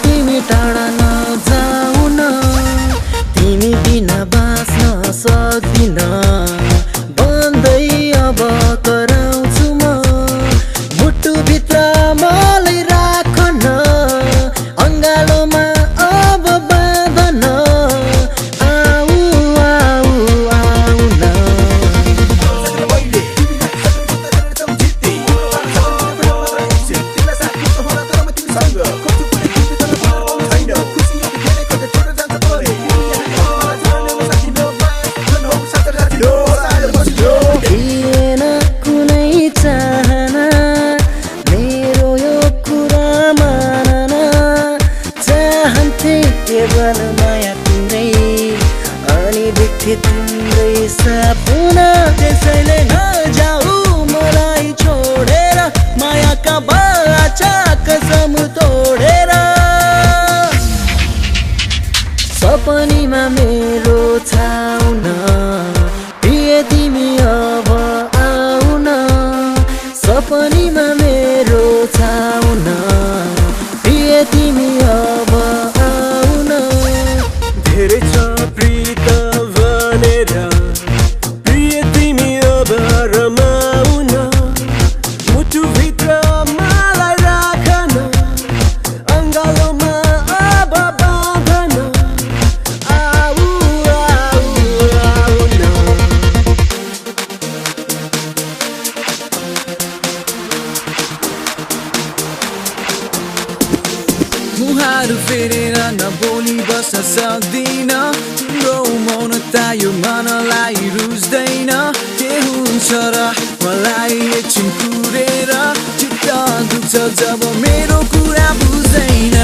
तिमी टाढा नजाऊ न, तिमी बिना बाँच्न सक्दिन। बन्दै अब कराउँछु म, मुटुभित्र मलाई राख न, अङ्गालोमा अब बाँधन। आऊ आऊ आऊ न। थिएन कुनै चाहना मेरो यो कुरा मान, चाहन्थे केवल माया तिम्रै, अनि देख्थे तिम्रै सपना। त्यसैले नजाऊ मलाई छोडेर, मायाका बाचा कसम तोडेर। सपनीमा मेरो छाउ न, प्रिय तिमी अब आऊ न। सपनीमा मेरो छाउ न, प्रिय तिमी अब आऊ न। धेरै छ प्रीत भनेर, प्रिय तिमी अब रमाऊ न। मुटुभित्र मलाई राख न, अङ्गालोमा अब बाँधन। आऊ आऊ आऊ न। मुहारु फेरेर नबोली बस्न सक्दिन, तिम्रो मौनता यो मनलाई रुच्दैन। के हुन्छ र मलाई एकछिन कुरेर, चित्त दुख्छ जब मेरो कुरा बुझ्दैन।